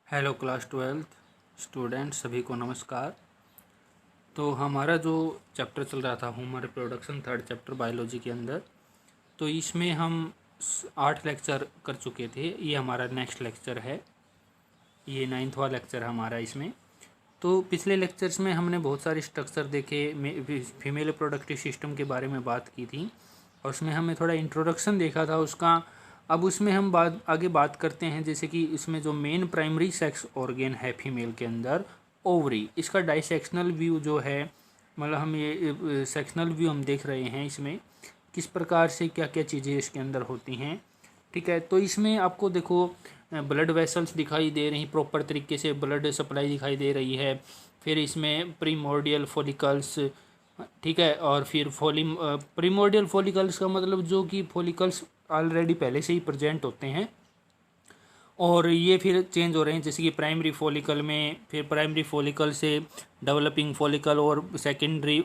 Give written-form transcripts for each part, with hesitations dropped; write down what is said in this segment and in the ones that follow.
Hello class 12th student सभी को नमस्कार। तो हमारा जो चैप्टर चल रहा था human reproduction, third chapter biology के अंदर, तो इसमें हम 8 लेक्चर कर चुके थे। ये हमारा नेक्स्ट लेक्चर है, ये 9वां लेक्चर है हमारा इसमें। तो पिछले लेक्चर्स में हमने बहुत सारे स्ट्रक्चर देखे, फीमेल रिप्रोडक्टिव सिस्टम के बारे में बात की थी और उसमें हमें थोड़ा इंट्रोडक्शन देखा था उसका। अब उसमें हम आगे बात करते हैं, जैसे कि इसमें जो मेन प्राइमरी सेक्स ऑर्गेन है फीमेल के अंदर, ओवरी, इसका डाइसेक्शनल व्यू जो है, मतलब हम ये सेक्शनल व्यू हम देख रहे हैं इसमें किस प्रकार से क्या क्या चीज़ें इसके अंदर होती हैं। ठीक है, तो इसमें आपको देखो ब्लड वेसल्स दिखाई दे रही, प्रॉपर तरीके से ब्लड सप्लाई दिखाई दे रही है। फिर इसमें प्रीमोर्डियल फॉलिकल्स, ठीक है, और फिर प्रीमोर्डियल फॉलिकल्स का मतलब जो कि फॉलिकल्स ऑलरेडी पहले से ही प्रेजेंट होते हैं और ये फिर चेंज हो रहे हैं, जैसे कि प्राइमरी फॉलिकल में, फिर प्राइमरी फॉलिकल से डेवलपिंग फॉलिकल और सेकेंडरी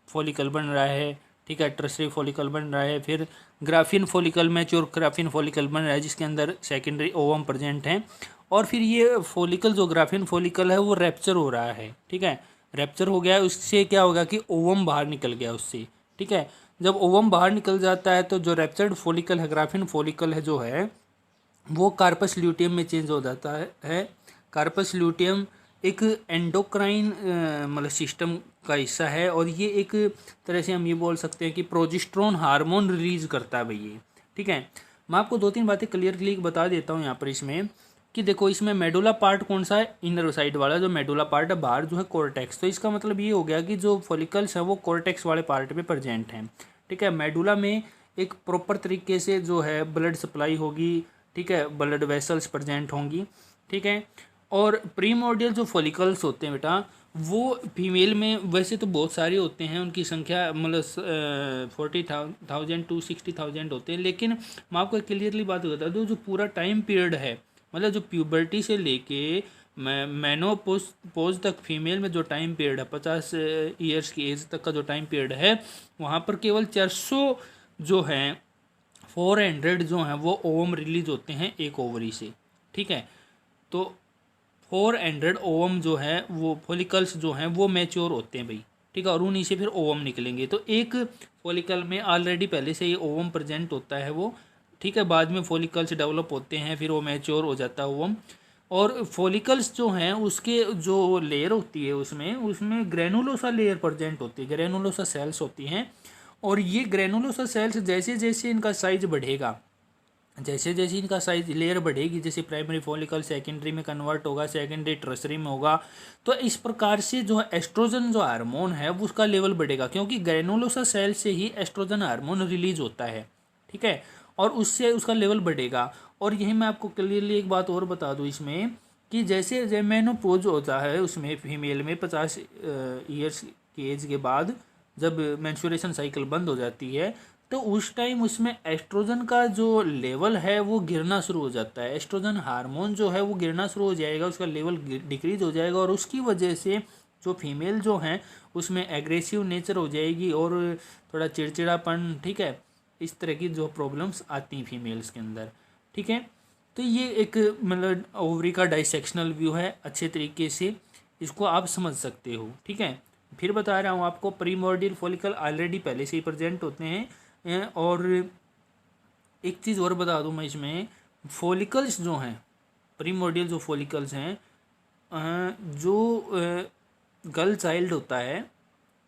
फॉलिकल बन रहा है। ठीक है, टर्सरी फॉलिकल बन रहा है, फिर graphene follicle mature graphene follicle बन रहा है जिसके अंदर सेकेंडरी ओवम प्रेजेंट हैं। और फिर ये फॉलिकल जो ग्राफिन फॉलिकल है वो रैप्चर हो रहा है। ठीक है, रैप्चर हो गया, उससे क्या होगा कि ओवम बाहर निकल गया उससे। ठीक है, जब ओवम बाहर निकल जाता है तो जो रैप्चर्ड फॉलिकल है, ग्राफिन फॉलिकल है जो है, वो कार्पस ल्यूटियम में चेंज हो जाता है। कार्पस ल्यूटियम एक एंडोक्राइन मतलब सिस्टम का हिस्सा है और ये एक तरह से हम ये बोल सकते हैं कि प्रोजेस्टेरोन हार्मोन रिलीज करता है भाई ये। ठीक है, मैं आपको 2-3 बातें क्लियरली बता देता हूँ यहाँ पर इसमें कि देखो, इसमें मेडुला पार्ट कौन सा है, इनर साइड वाला जो मेडुला पार्ट है, बाहर जो है कोर्टेक्स। तो इसका मतलब ये हो गया कि जो फॉलिकल्स हैं वो कोर्टेक्स वाले पार्ट में प्रेजेंट हैं। ठीक है, मेडुला में एक प्रॉपर तरीके से जो है ब्लड सप्लाई होगी। ठीक है, ब्लड वेसल्स प्रेजेंट होंगी। ठीक है, और प्रीमोर्डियल जो फॉलिकल्स होते हैं बेटा, वो फीमेल में वैसे तो बहुत सारे होते हैं, उनकी संख्या मतलब 40,000 to 60,000 होते हैं, लेकिन मैं आपको क्लियरली बात बता दूँ, जो पूरा टाइम पीरियड है, मतलब जो प्यूबर्टी से लेके मेनोपोज तक फीमेल में जो टाइम पीरियड है, 50 ईयर्स की एज तक का जो टाइम पीरियड है, वहाँ पर केवल 400 जो हैं 400 जो हैं वो ओवम रिलीज होते हैं एक ओवरी से। ठीक है, तो 400 ओवम जो है वो फॉलिकल्स जो हैं वो मैच्योर होते हैं भाई। ठीक है, और उन्हीं से फिर ओवम निकलेंगे। तो एक फॉलिकल में ऑलरेडी पहले से ही ओवम प्रेजेंट होता है वो। ठीक है, बाद में फॉलिकल्स डेवलप होते हैं, फिर वो मैच्योर हो जाता है ओवम। और फॉलिकल्स जो हैं उसके जो लेयर होती है उसमें उसमें ग्रेनुलोसा लेयर प्रेजेंट होती है, ग्रेनुलोसा सेल्स होती हैं। और ये ग्रेनुलोसा सेल्स जैसे जैसे इनका साइज बढ़ेगा, जैसे जैसे इनका साइज लेयर बढ़ेगी, जैसे प्राइमरी फॉलिकल सेकेंडरी में कन्वर्ट होगा, सेकेंडरी टर्सरी में होगा, तो इस प्रकार से जो एस्ट्रोजन जो हार्मोन है वो उसका लेवल बढ़ेगा, क्योंकि ग्रेनुलोसा सेल से ही एस्ट्रोजन हार्मोन रिलीज होता है। ठीक है, और उससे उसका लेवल बढ़ेगा। और यही मैं आपको क्लियरली एक बात और बता दूं इसमें कि जैसे जब मेनोपॉज होता है उसमें फीमेल में 50 ईयर्स की एज के बाद, जब मेंस्ट्रुएशन साइकिल बंद हो जाती है, तो उस टाइम उसमें एस्ट्रोजन का जो लेवल है वो गिरना शुरू हो जाता है। एस्ट्रोजन हार्मोन जो है वो गिरना शुरू हो जाएगा, उसका लेवल डिक्रीज हो जाएगा और उसकी वजह से जो फीमेल जो हैं उसमें एग्रेसिव नेचर हो जाएगी और थोड़ा चिड़चिड़ापन, ठीक है, इस तरह की जो प्रॉब्लम्स आती हैं फीमेल्स के अंदर। ठीक है, तो ये एक मतलब ओवरी का डाइसेक्शनल व्यू है, अच्छे तरीके से इसको आप समझ सकते हो। ठीक है, फिर बता रहा हूँ आपको, प्रीमोर्डियल फॉलिकल ऑलरेडी पहले से ही प्रेजेंट होते हैं। और एक चीज़ और बता दूँ मैं इसमें, फॉलिकल्स जो हैं, प्रीमोर्डियल जो फॉलिकल्स हैं, जो गर्ल चाइल्ड होता है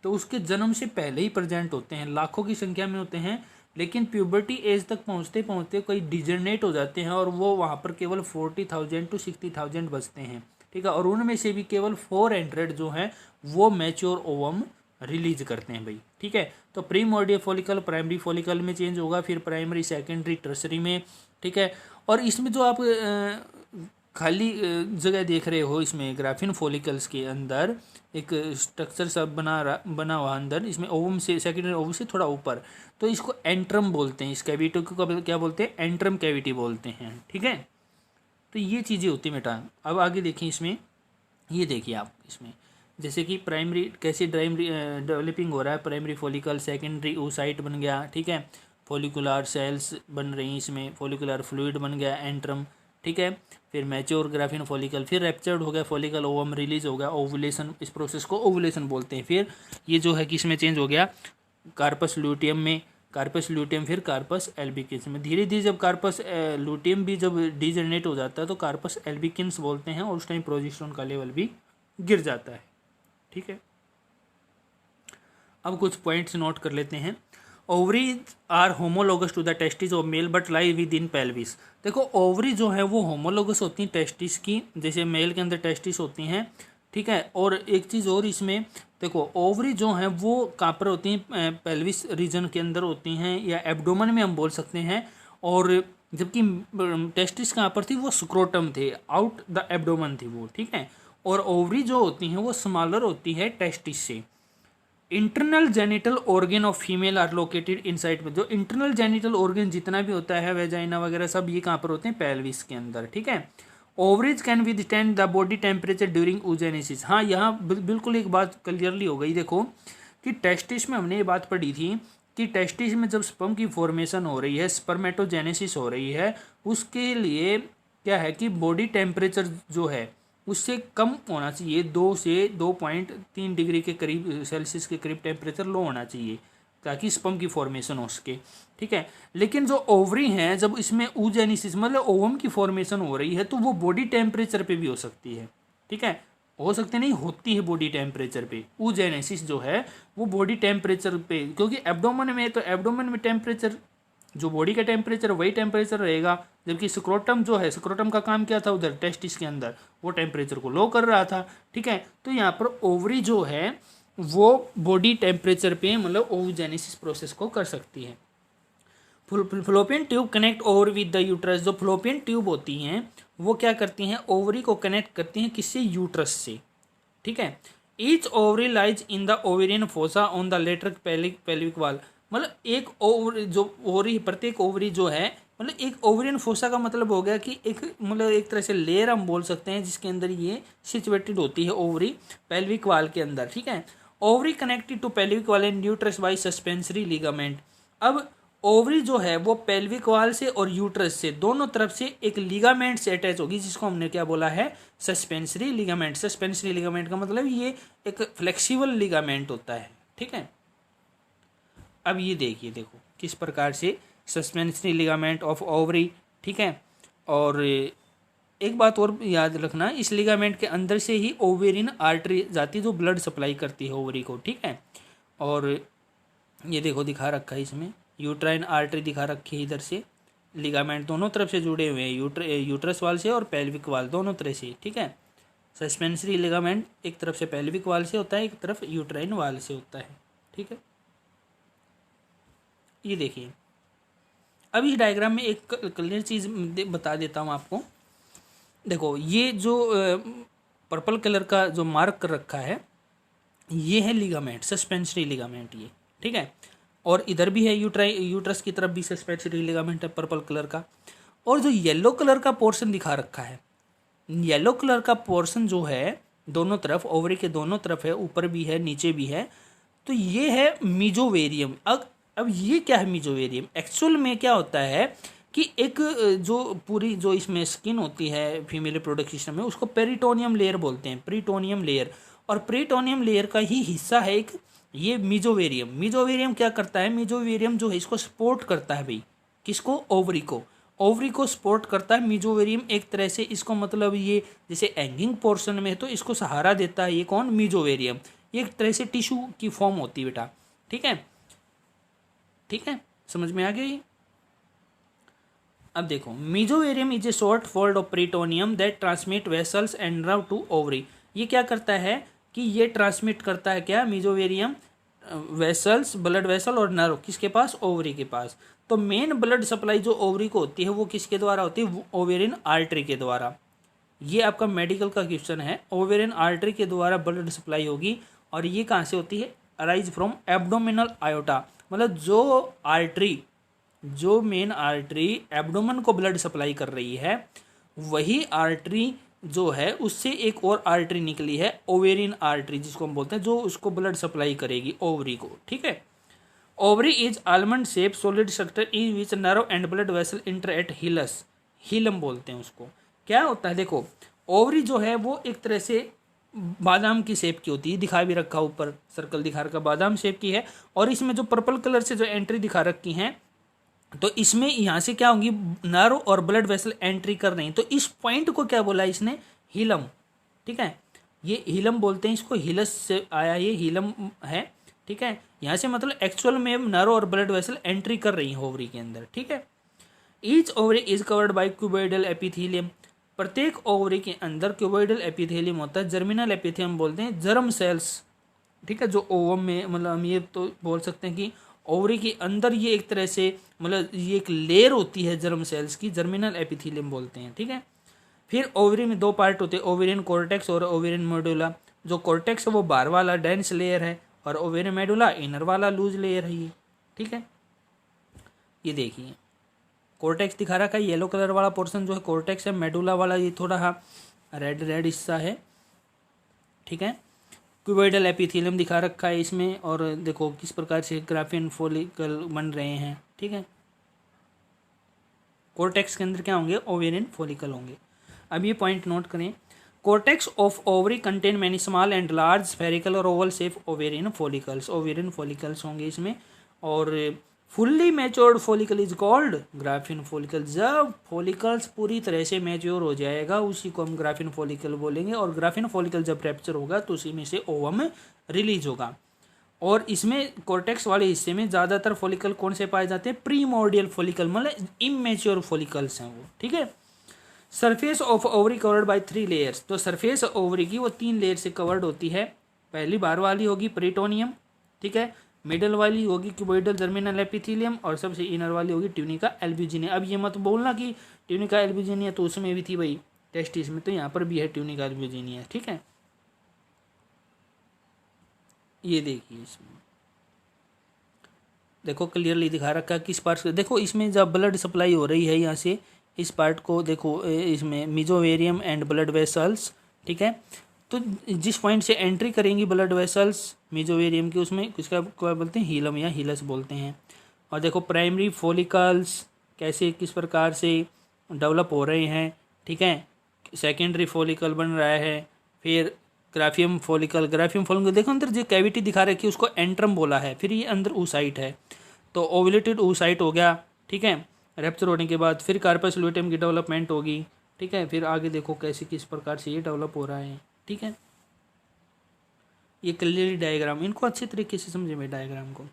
तो उसके जन्म से पहले ही प्रेजेंट होते हैं, लाखों की संख्या में होते हैं, लेकिन प्यूबर्टी एज तक पहुंचते पहुंचते कोई डिजनरेट हो जाते हैं और वो वहाँ पर केवल 40,000 to 60,000 बचते हैं। ठीक है, और उनमें से भी केवल 400 जो हैं वो मैच्योर ओवम रिलीज करते हैं भाई। ठीक है, तो प्रीमोर्डियल फॉलिकल प्राइमरी फॉलिकल में चेंज होगा, फिर प्राइमरी सेकेंडरी टर्सरी में। ठीक है, और इसमें जो आप खाली जगह देख रहे हो, इसमें ग्राफिन फॉलिकल्स के अंदर एक स्ट्रक्चर सब बना हुआ अंदर, इसमें ओवम से सेकेंडरी ओवम से थोड़ा ऊपर, तो इसको एंट्रम बोलते हैं। इस कैविटी को क्या बोलते हैं, एंट्रम कैविटी बोलते हैं। ठीक है, तो ये चीज़ें होती हैं बेटा। अब आगे देखिए इसमें, ये देखिए आप इसमें, जैसे कि प्राइमरी कैसे डेवलपिंग हो रहा है, प्राइमरी फॉलिकल, सेकेंडरी oocyte बन गया। ठीक है, फॉलिकुलर सेल्स बन रही हैं इसमें, फॉलिकुलर फ्लूइड बन गया, एंट्रम। ठीक है। फिर मैच्योर ग्राफिन फॉलिकल, फिर रैप्चर्ड हो गया फॉलिकल, ओवम रिलीज हो गया, ओवुलेशन, इस प्रोसेस को ओवुलेशन बोलते हैं। फिर ये जो है किस में चेंज हो गया, कार्पस ल्यूटियम में, कार्पस ल्यूटियम फिर कार्पस एल्बिकिंस में। धीरे धीरे जब कार्पस ल्यूटियम भी जब डिजनरेट हो जाता है तो कार्पस एल्बिकिंस बोलते हैं, और उस टाइम प्रोजेस्टेरोन का लेवल भी गिर जाता है। ठीक है, अब कुछ पॉइंट्स नोट कर लेते हैं। Ovaries are homologous to the testis of male but lie within pelvis. देखो ओवरी जो है वो होमोलोगस होती हैं टेस्टिस की, जैसे मेल के अंदर टेस्टिस होती हैं, ठीक है। और एक चीज़ और इसमें देखो, ओवरी जो हैं वो कहाँ पर होती हैं, पेल्विस रीजन के अंदर होती हैं, या एब्डोमेन में हम बोल सकते हैं। और जबकि टेस्टिस कहाँ पर थी, वो स्क्रोटम थे, आउट द एब्डोमेन थी वो, ठीक है। और ओवरी जो होती हैं वो स्मॉलर होती है टेस्टिस से। Internal genital organ of female are located inside में। जो इंटरनल जेनिटल ऑर्गन जितना भी होता है, वेजाइना वगैरह सब, ये कहाँ पर होते हैं, पेल्विस के अंदर, ठीक है। Ovaries can withstand the body temperature during oogenesis। हाँ, यहाँ बिल्कुल एक बात क्लियरली हो गई। देखो कि टेस्टिस में हमने ये बात पढ़ी थी कि टेस्टिस में जब स्पर्म की फॉर्मेशन हो रही है, स्पर्मेटोजेनेसिस हो रही है, उसके लिए क्या है कि बॉडी टेम्परेचर जो है उससे कम होना चाहिए, 2 से 2.3 डिग्री के करीब, सेल्सियस के करीब टेम्परेचर लो होना चाहिए, ताकि स्पर्म की फॉर्मेशन हो सके, ठीक है। लेकिन जो ओवरी हैं, जब इसमें oogenesis मतलब ओवम की फॉर्मेशन हो रही है, तो वो बॉडी टेम्परेचर पे भी हो सकती है, ठीक है। हो सकते नहीं, होती है बॉडी टेम्परेचर पे। oogenesis जो है वो बॉडी टेम्परेचर पे, क्योंकि एब्डोमेन में, तो एब्डोमेन में टेम्परेचर जो बॉडी का टेम्परेचर वही टेम्परेचर रहेगा, जबकि स्क्रोटम जो है, स्क्रोटम का काम क्या था उधर टेस्टिस के अंदर, वो टेम्परेचर को लो कर रहा था, ठीक है। तो यहाँ पर ओवरी जो है वो बॉडी टेम्परेचर पे मतलब oogenesis प्रोसेस को कर सकती है। Fallopian tube connect over with the uterus. जो फ्लोपियन ट्यूब होती हैं वो क्या करती हैं, ओवरी को कनेक्ट करती हैं, किससे, यूट्रस से, ठीक है। Each ovary lies in the ovarian fossa on the lateral pelvic wall. मतलब एक ओवरी, जो ओवरी, प्रत्येक ओवरी जो है, मतलब एक ओवरियन फोसा का मतलब हो गया कि एक, मतलब एक तरह से लेयर हम बोल सकते हैं, जिसके अंदर ये सिचुएटेड होती है ओवरी, पेल्विक वाल के अंदर, ठीक है। Ovary connected to pelvic wall and uterus by suspensory ligament. अब ओवरी जो है वो पेल्विक वाल से और यूट्रस से दोनों तरफ से एक लिगामेंट से अटैच होगी, जिसको हमने क्या बोला है, सस्पेंसरी लिगामेंट। सस्पेंसरी लिगामेंट का मतलब ये एक फ्लेक्सिबल लिगामेंट होता है, ठीक है। अब ये देखिए, देखो किस प्रकार से सस्पेंसरी लिगामेंट ऑफ ओवरी, ठीक है। और एक बात और याद रखना, इस लिगामेंट के अंदर से ही ओवेरियन आर्टरी जाती है, जो ब्लड सप्लाई करती है ओवरी को, ठीक है। और ये देखो दिखा रखा है इसमें, यूट्राइन आर्टरी दिखा रखी है, इधर से लिगामेंट दोनों तरफ से जुड़े हुए हैं, यूट्रस वाल से और पेल्विक वाल दोनों तरह से, ठीक है। सस्पेंसरी लिगामेंट एक तरफ से पेल्विक वाल से होता है, एक तरफ यूट्राइन वाल से होता है, ठीक है। ये देखिए, अब इस डायग्राम में एक क्लियर चीज़ बता देता हूँ आपको। देखो ये जो पर्पल कलर का जो मार्क कर रखा है, ये है लिगामेंट, सस्पेंसरी लिगामेंट ये, ठीक है। और इधर भी है यूट्रस की तरफ भी सस्पेंसरी लिगामेंट है पर्पल कलर का। और जो येलो कलर का पोर्शन दिखा रखा है, येलो कलर का पोर्शन जो है दोनों तरफ, ओवरी के दोनों तरफ है, ऊपर भी है नीचे भी है, तो ये है मीजोवेरियम। अब ये क्या है मीजोवेरियम, एक्चुअल में क्या होता है कि एक जो पूरी जो इसमें स्किन होती है फीमेल रिप्रोडक्टिव सिस्टम में, उसको पेरिटोनियम लेयर बोलते हैं, पेरिटोनियम लेयर। और पेरिटोनियम लेयर का ही हिस्सा है एक ये मीजोवेरियम। मीजोवेरियम क्या करता है, मीजोवेरियम जो है इसको सपोर्ट करता है भाई, किसको, ओवरी को, ओवरी को सपोर्ट करता है मीजोवेरियम एक तरह से। इसको मतलब ये जैसे एंगिंग पोर्शन में है तो इसको सहारा देता है, ये कौन, मीजोवेरियम। ये एक तरह से टिश्यू की फॉर्म होती है बेटा, ठीक है, ठीक है, समझ में आ गया ये। अब देखो, mesovarium is a short fold of peritoneum that transmit vessels and nerve to ovary. ये क्या करता है कि ये ट्रांसमिट करता है क्या, मीजोवेरियम, वेसल्स, ब्लड वेसल और नर्व, किसके पास, ओवरी के पास। तो मेन ब्लड सप्लाई जो ओवरी को होती है वो किसके द्वारा होती है, ओवेरियन आर्टरी के द्वारा। ये आपका मेडिकल का क्वेश्चन है, ओवेरियन आर्टरी के द्वारा ब्लड सप्लाई होगी। और ये कहाँ से होती है, अराइज फ्रॉम एब्डोमिनल आयोटा। मतलब जो आर्टरी, जो मेन आर्टरी एब्डोमेन को ब्लड सप्लाई कर रही है, वही आर्टरी जो है उससे एक और आर्टरी निकली है, ओवेरियन आर्टरी जिसको हम बोलते हैं, जो उसको ब्लड सप्लाई करेगी ओवरी को, ठीक है। Ovary is almond shape solid structure in which nerve and blood vessel enter at hilus. Hilum बोलते हैं उसको। क्या होता है, देखो ओवरी जो है वो एक तरह से बादाम की शेप की होती है, दिखा भी रखा ऊपर सर्कल दिखा रखा बादाम शेप की है। और इसमें जो पर्पल कलर से जो एंट्री दिखा रखी है, तो इसमें यहाँ से क्या होगी, नर्व और ब्लड वेसल एंट्री कर रही हैं। तो इस पॉइंट को क्या बोला इसने, हीलम। ठीक है, ये हीलम बोलते हैं इसको, हीलस से आया ये हीलम है। ठीक है, यहाँ से मतलब एक्चुअल में नर्व और ब्लड वेसल एंट्री कर रही है ओवरी के अंदर। ठीक है, each ovary is covered by cuboidal epithelium. प्रत्येक ओवरी के अंदर क्यूबोइडल एपिथेलियम होता है। जर्मिनल एपिथेलियम बोलते हैं जर्म सेल्स। ठीक है, जो ओवम में मतलब हम ये तो बोल सकते हैं कि ओवरी के अंदर ये एक तरह से मतलब ये एक लेयर होती है जर्म सेल्स की, जर्मिनल एपिथेलियम बोलते हैं। ठीक है, फिर ओवरी में दो पार्ट होते हैं, ओवेरियन कॉर्टेक्स और ओवेरियन मेडुला। जो कॉर्टेक्स है वो बाहर वाला डेंस लेयर है और ओवेरियन मेडुला इनर वाला लूज लेयर है ये। ठीक है, ये देखिए कॉर्टेक्स दिखा रखा है, येलो कलर वाला पोर्शन जो है कॉर्टेक्स है, मेडुला वाला ये थोड़ा रेड रेड हिस्सा है। ठीक है, क्यूबोइडल एपिथेलियम दिखा रखा है इसमें, और देखो किस प्रकार से ग्राफियन फॉलिकल बन रहे हैं। ठीक है, कॉर्टेक्स के अंदर क्या होंगे, ओवेरियन फॉलिकल होंगे। अब ये पॉइंट नोट करें, cortex of ovary contain many small and large spherical और oval shape ovarian follicles. Ovarian follicles होंगे इसमें। और fully matured follicle is called Graafian follicle. जब फॉलिकल्स पूरी तरह से मैच्योर हो जाएगा उसी को हम ग्राफियन फॉलिकल बोलेंगे। और ग्राफियन फॉलिकल जब रैप्चर होगा तो उसी में से ओवम रिलीज होगा। और इसमें कॉर्टेक्स वाले हिस्से में ज़्यादातर फॉलिकल कौन से पाए जाते हैं, प्रीमोर्डियल फॉलिकल, मतलब इमेच्योर फॉलिकल्स हैं वो। ठीक है, surface of ovary covered by 3 layers. तो सरफेस ओवरी की वो 3 लेयर से कवर्ड होती है। पहली बार वाली होगी पेरिटोनियम। ठीक है, मिडल वाली होगी क्यूबोइडल जर्मिनल एपिथेलियम, और सबसे इनर वाली होगी ट्यूनिका एल्ब्यूजिनिया। अब ये मत बोलना कि ट्यूनिका एल्ब्यूजिनिया तो उसमें भी थी भाई टेस्टिस में, तो यहाँ पर भी है ट्यूनिका एल्ब्यूजिनिया। ठीक है, ये देखिए इसमें देखो क्लियरली दिखा रखा है किस पार्ट से। देखो इसमें जब ब्लड सप्लाई हो रही है यहाँ से इस पार्ट को देखो, इसमें मिजोवेरियम एंड ब्लड वेसल्स। ठीक है, तो जिस पॉइंट से एंट्री करेंगी ब्लड वेसल्स मिजोवेरियम के, उसमें किसका क्या बोलते हैं, हीलम या हीलस बोलते हैं। और देखो प्राइमरी फॉलिकल्स कैसे किस प्रकार से डेवलप हो रहे हैं। ठीक है, सेकेंडरी फॉलिकल बन रहा है। फिर ग्राफियम फॉलिकल देखो अंदर जो कैविटी दिखा रखी है उसको एंट्रम बोला है। फिर ये अंदर oocyte है, तो ओवुलेटेड oocyte हो गया। ठीक है, रैप्चर होने के बाद फिर कार्पस लुटेम की डेवलपमेंट होगी। ठीक है, फिर आगे देखो कैसे किस प्रकार से ये डेवलप हो रहा है। ठीक है, ये क्लियरली डायग्राम, इनको अच्छे तरीके से समझे मैं डायग्राम को।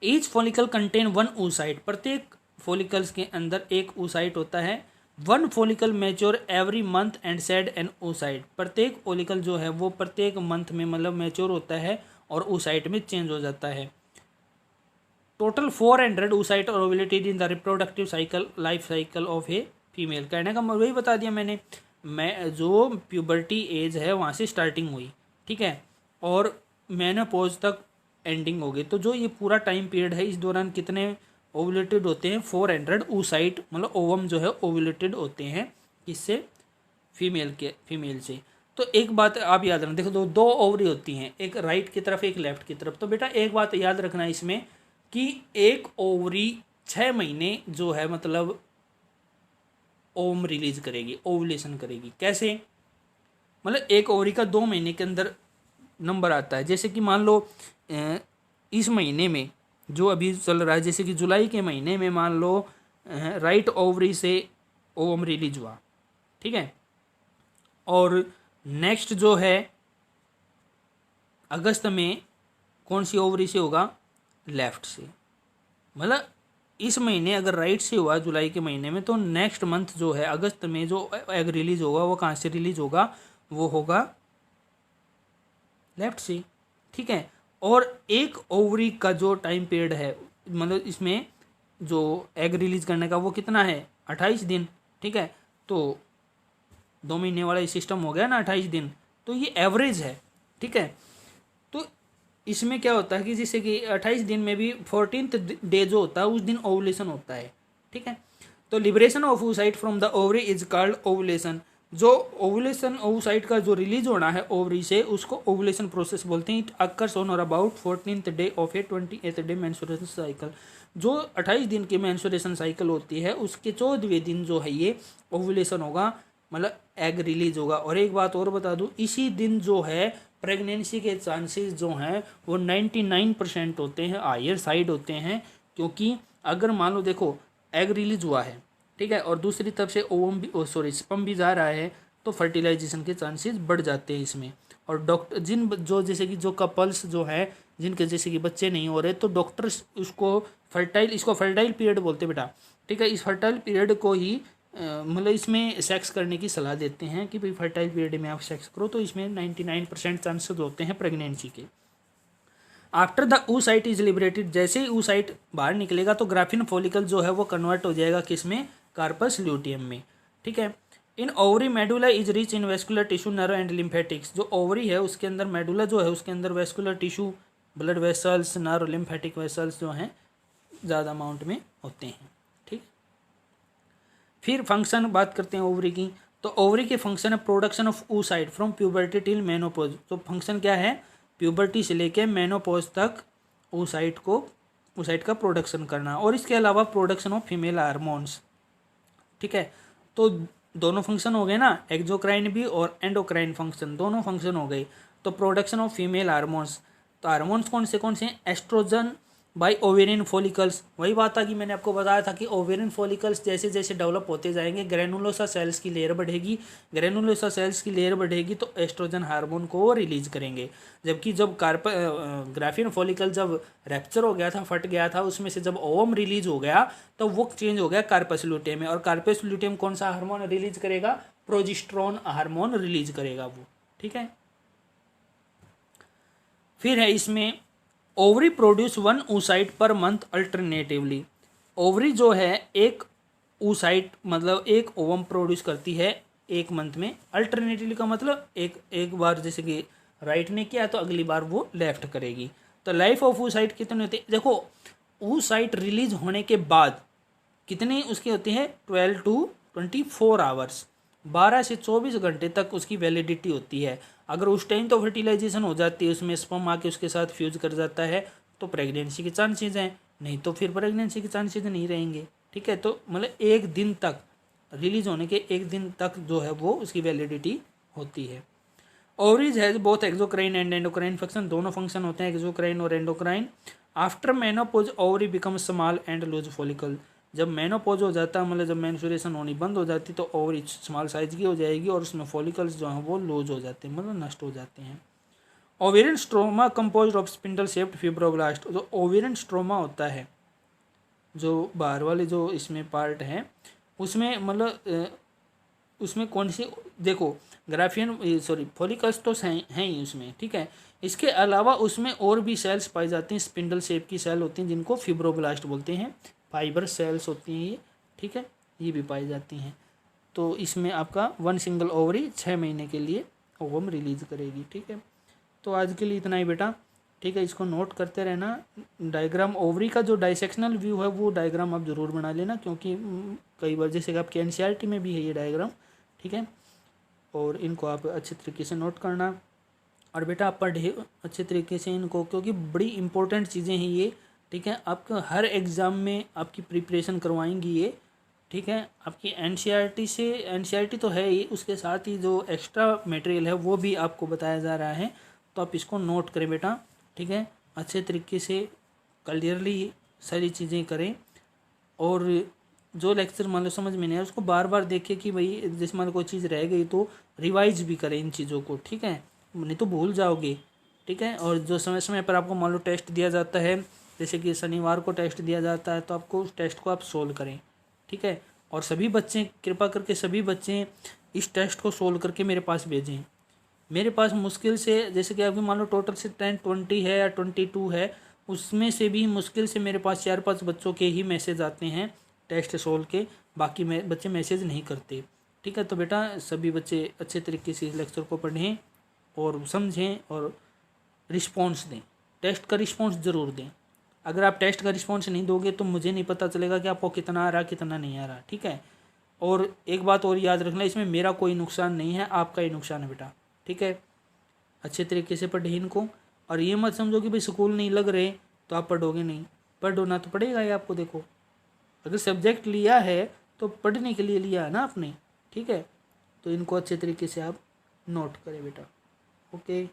Each follicle contain 1 oocyte। प्रत्येक फॉलिकल्स के अंदर एक oocyte होता है। 1 follicle mature every month and said N oocyte। प्रत्येक फॉलिकल जो है वो प्रत्येक मंथ में मतलब मैच्योर होता है और oocyte में चेंज हो जाता है। टोटल 400 oocyte और ovulated in the reproductive cycle life cycle of a female. कहने का वही बता दिया मैंने, मैं जो प्यूबर्टी एज है वहाँ से स्टार्टिंग हुई। ठीक है, और मेनोपॉज तक एंडिंग हो गई। तो जो ये पूरा टाइम पीरियड है इस दौरान कितने ओवुलेटेड होते हैं, 400 oocyte मतलब ओवम जो है ओवुलेटेड होते हैं किससे, फीमेल से। तो एक बात आप याद रखना, देखो दो ओवरी होती हैं, एक राइट की तरफ एक लेफ्ट की तरफ। तो बेटा एक बात याद रखना इसमें कि एक ओवरी 6 महीने जो है मतलब ओवम रिलीज करेगी, ओवुलेशन करेगी। कैसे, मतलब एक ओवरी का 2 महीने के अंदर नंबर आता है। जैसे कि मान लो इस महीने में जो अभी चल रहा है, जैसे कि जुलाई के महीने में मान लो राइट ओवरी से ओवम रिलीज हुआ। ठीक है, और नेक्स्ट जो है अगस्त में कौन सी ओवरी से होगा, लेफ्ट से। मतलब इस महीने अगर राइट से हुआ जुलाई के महीने में, तो नेक्स्ट मंथ जो है अगस्त में जो एग रिलीज होगा वो कहाँ से रिलीज होगा, वो होगा लेफ्ट से। ठीक है, और एक ओवरी का जो टाइम पीरियड है मतलब इसमें जो एग रिलीज करने का वो कितना है, 28 दिन। ठीक है, तो 2 महीने वाला सिस्टम हो गया ना 28 दिन, तो ये एवरेज है। ठीक है, तो इसमें क्या होता है कि जैसे कि 28 दिन में भी 14th डे जो होता है उस दिन ओवुलेशन होता है। ठीक है, तो liberation of oocyte from the ovary is called ovulation. जो ओवुलेशन oocyte का जो रिलीज होना है ओवरी से उसको ओवुलेशन प्रोसेस बोलते हैं। इट अकर्स ऑन और about 14th day of A 28th day menstruation cycle. जो 28 दिन की मेंस्ट्रुएशन साइकिल होती है उसके 14वें दिन जो है ये ओव्यूलेशन होगा, मतलब एग रिलीज होगा। और एक बात और बता दूं, इसी दिन जो है प्रेगनेंसी के चांसेस जो हैं वो 99% होते हैं, हायर साइड होते हैं। क्योंकि अगर मान लो देखो एग रिलीज हुआ है, ठीक है, और दूसरी तरफ से ओवम भी स्पर्म भी जा रहा है, तो फर्टिलाइजेशन के चांसेस बढ़ जाते हैं इसमें। और डॉक्टर जिन जो जैसे कि जो कपल्स जो है जिनके जैसे कि बच्चे नहीं हो रहे, तो डॉक्टर्स इसको फर्टाइल पीरियड बोलते हैं बेटा, ठीक है। इस फर्टाइल पीरियड को ही मतलब इसमें सेक्स करने की सलाह देते हैं कि भाई फर्टाइल पीरियड में आप सेक्स करो, तो इसमें 99% चांसेस होते हैं प्रेगनेंसी के। After the oocyte is liberated, जैसे ही oocyte बाहर निकलेगा तो ग्राफिन फॉलिकल जो है वो कन्वर्ट हो जाएगा किसमें, कार्पस ल्यूटियम में, ठीक है। In ovary medulla is rich in vascular tissue, nerve and lymphatics. जो ओवरी है उसके अंदर मेडुला जो है उसके अंदर vascular tissue, blood vessels, nerve, lymphatic vessels जो हैं ज़्यादा अमाउंट में होते हैं, ठीक। फिर फंक्शन बात करते हैं ओवरी की। तो ओवरी के फंक्शन है production of oocyte from puberty till menopause. तो फंक्शन क्या है, प्यूबर्टी से लेके मेनोपोज तक oocyte का प्रोडक्शन करना, और इसके अलावा प्रोडक्शन ऑफ फीमेल हार्मोन्स, ठीक है। तो दोनों फंक्शन हो गए ना, एक्सोक्राइन भी और एंडोक्राइन फंक्शन, दोनों फंक्शन हो गए। तो प्रोडक्शन ऑफ फीमेल हार्मोन्स, तो हार्मोन्स कौन से हैं, एस्ट्रोजन बाय ओवेरियन फॉलिकल्स। वही बात था कि मैंने आपको बताया था कि ओवेरियन फॉलिकल्स जैसे जैसे डेवलप होते जाएंगे ग्रेनुलोसा सेल्स की लेयर बढ़ेगी, ग्रेनुलोसा सेल्स की लेयर बढ़ेगी तो एस्ट्रोजन हार्मोन को रिलीज करेंगे। जबकि जब ग्राफियन फॉलिकल जब रैप्चर हो गया था, फट गया था, उसमें से जब ओवम रिलीज हो गया तो वो चेंज हो गया कार्पस ल्यूटेयम में। और कार्पस ल्यूटेयम कौन सा हार्मोन रिलीज करेगा, प्रोजेस्टेरोन हार्मोन रिलीज करेगा वो, ठीक है। फिर है इसमें ovary produce 1 oocyte per month alternatively. Ovary जो है एक oocyte मतलब एक ओवम प्रोड्यूस करती है एक मंथ में, अल्टरनेटिवली का मतलब एक बार जैसे कि राइट ने किया तो अगली बार वो लेफ्ट करेगी। तो लाइफ ऑफ oocyte कितने होते हैं, देखो oocyte रिलीज होने के बाद कितने उसके होते हैं 12 to 24 आवर्स, 12 से 24 घंटे तक उसकी वैलिडिटी होती है। अगर उस टाइम तो फर्टिलाइजेशन हो जाती है, उसमें स्पर्म आके उसके साथ फ्यूज कर जाता है तो प्रेगनेंसी के चांसेस हैं, नहीं तो फिर प्रेगनेंसी के चांसेस नहीं रहेंगे, ठीक है। तो मतलब एक दिन तक, रिलीज होने के एक दिन तक जो है वो उसकी वैलिडिटी होती है। Ovaries has both exocrine and endocrine function, दोनों फंक्शन होते हैं एक्सोक्राइन और endocrine. After menopause ovary become small and lose follicle, जब मेनोपोज हो जाता है मतलब जब मेंस्ट्रुएशन होनी बंद हो जाती है तो ओवरी स्मॉल साइज की हो जाएगी और उसमें फॉलिकल्स जो हैं वो लूज हो जाते हैं, मतलब नष्ट हो जाते हैं। Ovarian stroma composed of spindle shaped fibroblast, जो ओवेरियन स्ट्रोमा होता है जो बाहर वाले जो इसमें पार्ट हैं उसमें मतलब उसमें कौन सी, देखो ग्राफियन फॉलिकल्स तो हैं ही उसमें, ठीक है। इसके अलावा उसमें और भी सेल्स पाई जाती हैं, स्पिंडल शेप की सेल होती हैं जिनको फिब्रोब्लास्ट बोलते हैं, फाइबर सेल्स होती हैं ये, ठीक है, ये भी पाई जाती हैं। तो इसमें आपका 1 सिंगल ओवरी 6 महीने के लिए ओवम रिलीज करेगी, ठीक है। तो आज के लिए इतना ही बेटा, ठीक है, इसको नोट करते रहना। डायग्राम ओवरी का जो डाइसेक्शनल व्यू है वो डायग्राम आप ज़रूर बना लेना, क्योंकि कई बार जैसे कि आपके एनसीईआरटी में भी है ये डायग्राम, ठीक है। और इनको आप अच्छे तरीके से नोट करना और बेटा आप पढ़े अच्छे तरीके से इनको, क्योंकि बड़ी इंपॉर्टेंट चीज़ें हैं ये, ठीक है। आपका हर एग्ज़ाम में आपकी प्रिपरेशन करवाएंगी ये, ठीक है। आपकी एनसीईआरटी तो है ही, उसके साथ ही जो एक्स्ट्रा मटेरियल है वो भी आपको बताया जा रहा है, तो आप इसको नोट करें बेटा, ठीक है। अच्छे तरीके से क्लियरली सारी चीज़ें करें, और जो लेक्चर मान लो समझ में नहीं आया उसको बार बार देखिए कि भाई जैसे मान लो कोई चीज़ रह गई तो रिवाइज भी करें इन चीज़ों को, ठीक है, नहीं तो भूल जाओगे, ठीक है। और जो समय समय पर आपको मान लो टेस्ट दिया जाता है, जैसे कि शनिवार को टेस्ट दिया जाता है, तो आपको उस टेस्ट को आप सोल्व करें, ठीक है। और सभी बच्चे कृपा करके सभी बच्चे इस टेस्ट को सोल्व करके मेरे पास भेजें। मेरे पास मुश्किल से जैसे कि अभी मान लो टोटल से 10 20 है या 22 है, उसमें से भी मुश्किल से मेरे पास 4-5 बच्चों के ही मैसेज आते हैं टेस्ट सोल्व के, बाकी बच्चे मैसेज नहीं करते, ठीक है। तो बेटा सभी बच्चे अच्छे तरीके से इस लेक्चर को पढ़ें और समझें और रिस्पॉन्स दें, टेस्ट का रिस्पॉन्स ज़रूर दें। अगर आप टेस्ट का रिस्पॉन्स नहीं दोगे तो मुझे नहीं पता चलेगा कि आपको कितना आ रहा कितना नहीं आ रहा, ठीक है। और एक बात और याद रखना, इसमें मेरा कोई नुकसान नहीं है, आपका ही नुकसान है बेटा, ठीक है। अच्छे तरीके से पढ़े इनको, और ये मत समझो कि भाई स्कूल नहीं लग रहे तो आप पढ़ोगे नहीं, वर्ड होना तो पड़ेगा ही आपको। देखो अगर सब्जेक्ट लिया है तो पढ़ने के लिए लिया है ना आपने, ठीक है। तो इनको अच्छे तरीके से आप नोट करें बेटा। ओके।